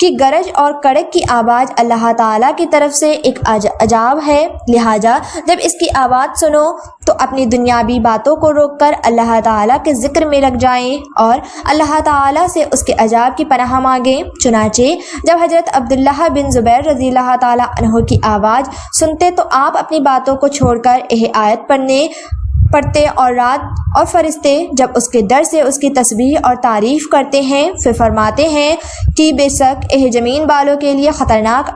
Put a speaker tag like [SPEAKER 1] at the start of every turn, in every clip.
[SPEAKER 1] کہ گرج اور کڑک کی آواز اللہ تعالیٰ کی طرف سے ایک عجاب ہے، لہٰذا جب اس کی آواز سنو تو اپنی دنیاوی باتوں کو روک کر اللہ تعالیٰ کے ذکر میں لگ جائیں اور اللہ تعالیٰ سے اس کے عجاب کی پناہ مانگیں۔ چنانچہ جب حضرت عبداللہ بن زبیر رضی اللہ تعالیٰ عنہ کی آواز سنتے تو آپ اپنی باتوں کو چھوڑ کر یہ آیت پڑھتے اور رات اور فرشتے جب اس کے ڈر سے اس کی تسبیح اور تعریف کرتے ہیں پھر فرماتے ہیں کہ بے شک یہ زمین والوں کے لیے خطرناک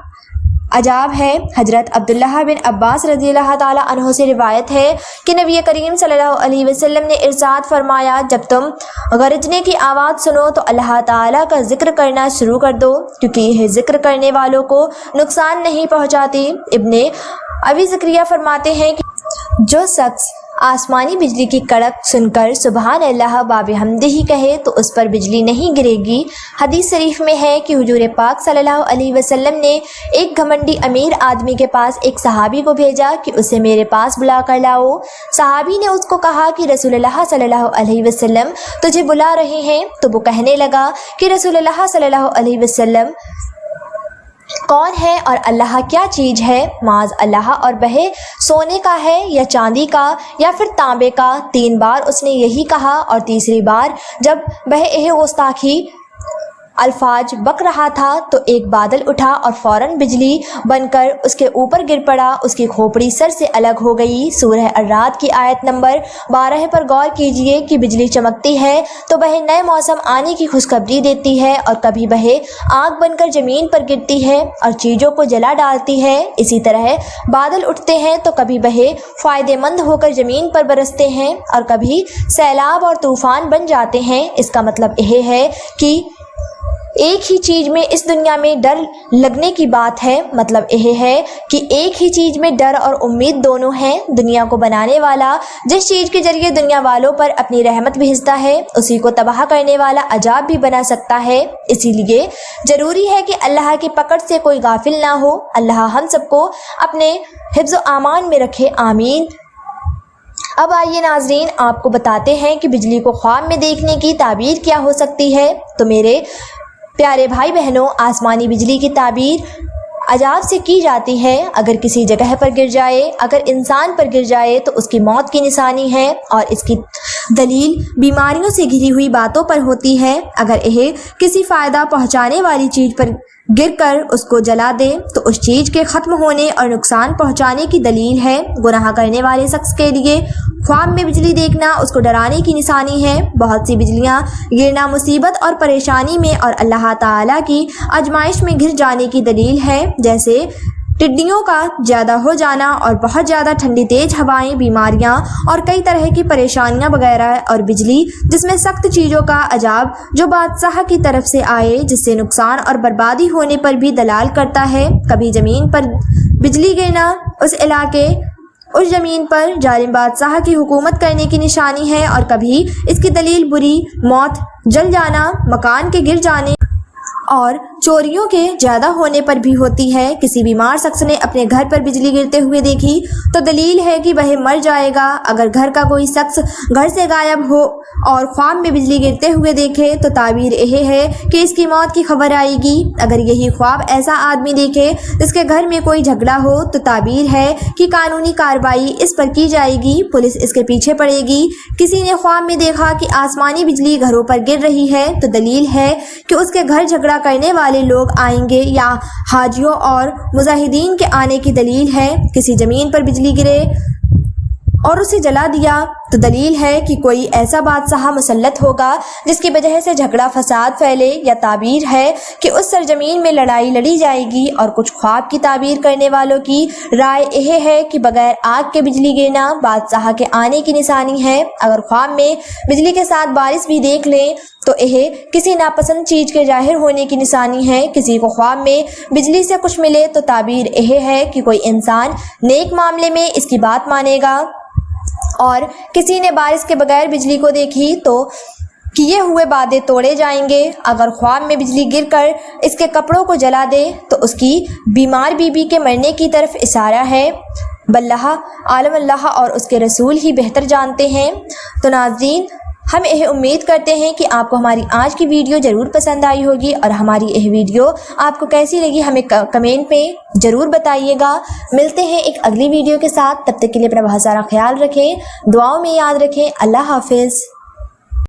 [SPEAKER 1] عجاب ہے۔ حضرت عبداللہ بن عباس رضی اللہ تعالیٰ عنہ سے روایت ہے کہ نبی کریم صلی اللہ علیہ وسلم نے ارشاد فرمایا، جب تم گرجنے کی آواز سنو تو اللہ تعالیٰ کا ذکر کرنا شروع کر دو، کیونکہ یہ ذکر کرنے والوں کو نقصان نہیں پہنچاتی۔ ابن ابی زکریا فرماتے ہیں کہ جو شخص آسمانی بجلی کی کڑک سن کر سبحان اللہ وبحمدہ کہے تو اس پر بجلی نہیں گرے گی۔ حدیث شریف میں ہے کہ حضور پاک صلی اللہ علیہ وسلم نے ایک گھمنڈی امیر آدمی کے پاس ایک صحابی کو بھیجا کہ اسے میرے پاس بلا کر لاؤ۔ صحابی نے اس کو کہا کہ رسول اللہ صلی اللہ علیہ وسلم تجھے بلا رہے ہیں، تو وہ کہنے لگا کہ رسول اللہ صلی اللہ علیہ وسلم کون ہے اور اللہ کیا چیز ہے؟ معاذ اللہ، اور بہے سونے کا ہے یا چاندی کا یا پھر تانبے کا؟ 3 بار اس نے یہی کہا، اور تیسری بار جب بہے گستاخی الفاظ بک رہا تھا تو ایک بادل اٹھا اور فوراً بجلی بن کر اس کے اوپر گر پڑا، اس کی کھوپڑی سر سے الگ ہو گئی۔ سورہ الرعد کی آیت نمبر 12 پر غور کیجئے کہ بجلی چمکتی ہے تو وہ نئے موسم آنے کی خوشخبری دیتی ہے، اور کبھی وہ آگ بن کر زمین پر گرتی ہے اور چیزوں کو جلا ڈالتی ہے۔ اسی طرح بادل اٹھتے ہیں تو کبھی وہ فائدے مند ہو کر زمین پر برستے ہیں اور کبھی سیلاب اور طوفان بن جاتے ہیں۔ اس کا مطلب یہ ہے کہ ایک ہی چیز میں اس دنیا میں ڈر لگنے کی بات ہے۔ مطلب یہ ہے کہ ایک ہی چیز میں ڈر اور امید دونوں ہیں۔ دنیا کو بنانے والا جس چیز کے ذریعے دنیا والوں پر اپنی رحمت بھیجتا ہے اسی کو تباہ کرنے والا عذاب بھی بنا سکتا ہے۔ اسی لیے ضروری ہے کہ اللہ کی پکڑ سے کوئی غافل نہ ہو۔ اللہ ہم سب کو اپنے حفظ و امان میں رکھے، آمین۔ اب آئیے ناظرین، آپ کو بتاتے ہیں کہ بجلی کو خواب میں دیکھنے کی تعبیر کیا ہو سکتی ہے۔ تو میرے پیارے بھائی بہنوں، آسمانی بجلی کی تعبیر عذاب سے کی جاتی ہے۔ اگر کسی جگہ پر گر جائے، اگر انسان پر گر جائے تو اس کی موت کی نشانی ہے، اور اس کی دلیل بیماریوں سے گھری ہوئی باتوں پر ہوتی ہے۔ اگر یہ کسی فائدہ پہنچانے والی چیز پر گر کر اس کو جلا دے تو اس چیز کے ختم ہونے اور نقصان پہنچانے کی دلیل ہے۔ گناہ کرنے والے شخص کے لیے خواب میں بجلی دیکھنا اس کو ڈرانے کی نشانی ہے۔ بہت سی بجلیاں گرنا مصیبت اور پریشانی میں اور اللہ تعالیٰ کی آزمائش میں گر جانے کی دلیل ہے، جیسے ٹڈیوں کا زیادہ ہو جانا اور بہت زیادہ ٹھنڈی تیز ہوائیں، بیماریاں اور کئی طرح کی پریشانیاں وغیرہ۔ اور بجلی جس میں سخت چیزوں کا عذاب جو بادشاہ کی طرف سے آئے، جس سے نقصان اور بربادی ہونے پر بھی دلال کرتا ہے۔ کبھی زمین پر بجلی گرنا اس علاقے اس زمین پر ظالم بادشاہ کی حکومت کرنے کی نشانی ہے، اور کبھی اس کی دلیل بری موت، جل جانا، مکان کے گر جانے اور چوریوں کے زیادہ ہونے پر بھی ہوتی ہے۔ کسی بیمار شخص نے اپنے گھر پر بجلی گرتے ہوئے دیکھی تو دلیل ہے کہ وہ مر جائے گا۔ اگر گھر کا کوئی شخص گھر سے غائب ہو اور خواب میں بجلی گرتے ہوئے دیکھے تو تعبیر یہ ہے کہ اس کی موت کی خبر آئے گی۔ اگر یہی خواب ایسا آدمی دیکھے جس کے گھر میں کوئی جھگڑا ہو تو تعبیر ہے کہ قانونی کارروائی اس پر کی جائے گی، پولیس اس کے پیچھے پڑے گی۔ کسی نے خواب میں دیکھا کہ آسمانی بجلی گھروں پر گر رہی ہے تو دلیل ہے کہ اس کے گھر جھگڑا کرنے والے لوگ آئیں گے، یا حاجیوں اور مجاہدین کے آنے کی دلیل ہے۔ کسی زمین پر بجلی گرے اور اسے جلا دیا تو دلیل ہے کہ کوئی ایسا بادشاہ مسلط ہوگا جس کی وجہ سے جھگڑا فساد پھیلے، یا تعبیر ہے کہ اس سرزمین میں لڑائی لڑی جائے گی۔ اور کچھ خواب کی تعبیر کرنے والوں کی رائے یہ ہے کہ بغیر آگ کے بجلی گرنا بادشاہ کے آنے کی نشانی ہے۔ اگر خواب میں بجلی کے ساتھ بارش بھی دیکھ لیں تو یہ کسی ناپسند چیز کے ظاہر ہونے کی نشانی ہے۔ کسی کو خواب میں بجلی سے کچھ ملے تو تعبیر یہ ہے کہ کوئی انسان نیک معاملے میں اس کی بات مانے گا۔ اور کسی نے بارش کے بغیر بجلی کو دیکھی تو کیے ہوئے وعدے توڑے جائیں گے۔ اگر خواب میں بجلی گر کر اس کے کپڑوں کو جلا دے تو اس کی بیمار بیوی کے مرنے کی طرف اشارہ ہے۔ باللہ عالم اللہ اور اس کے رسول ہی بہتر جانتے ہیں۔ تو ناظرین، ہم یہ امید کرتے ہیں کہ آپ کو ہماری آج کی ویڈیو ضرور پسند آئی ہوگی، اور ہماری یہ ویڈیو آپ کو کیسی لگی ہمیں کمنٹ میں ضرور بتائیے گا۔ ملتے ہیں ایک اگلی ویڈیو کے ساتھ، تب تک کے لیے اپنا بہت سارا خیال رکھیں، دعاؤں میں یاد رکھیں۔ اللہ حافظ۔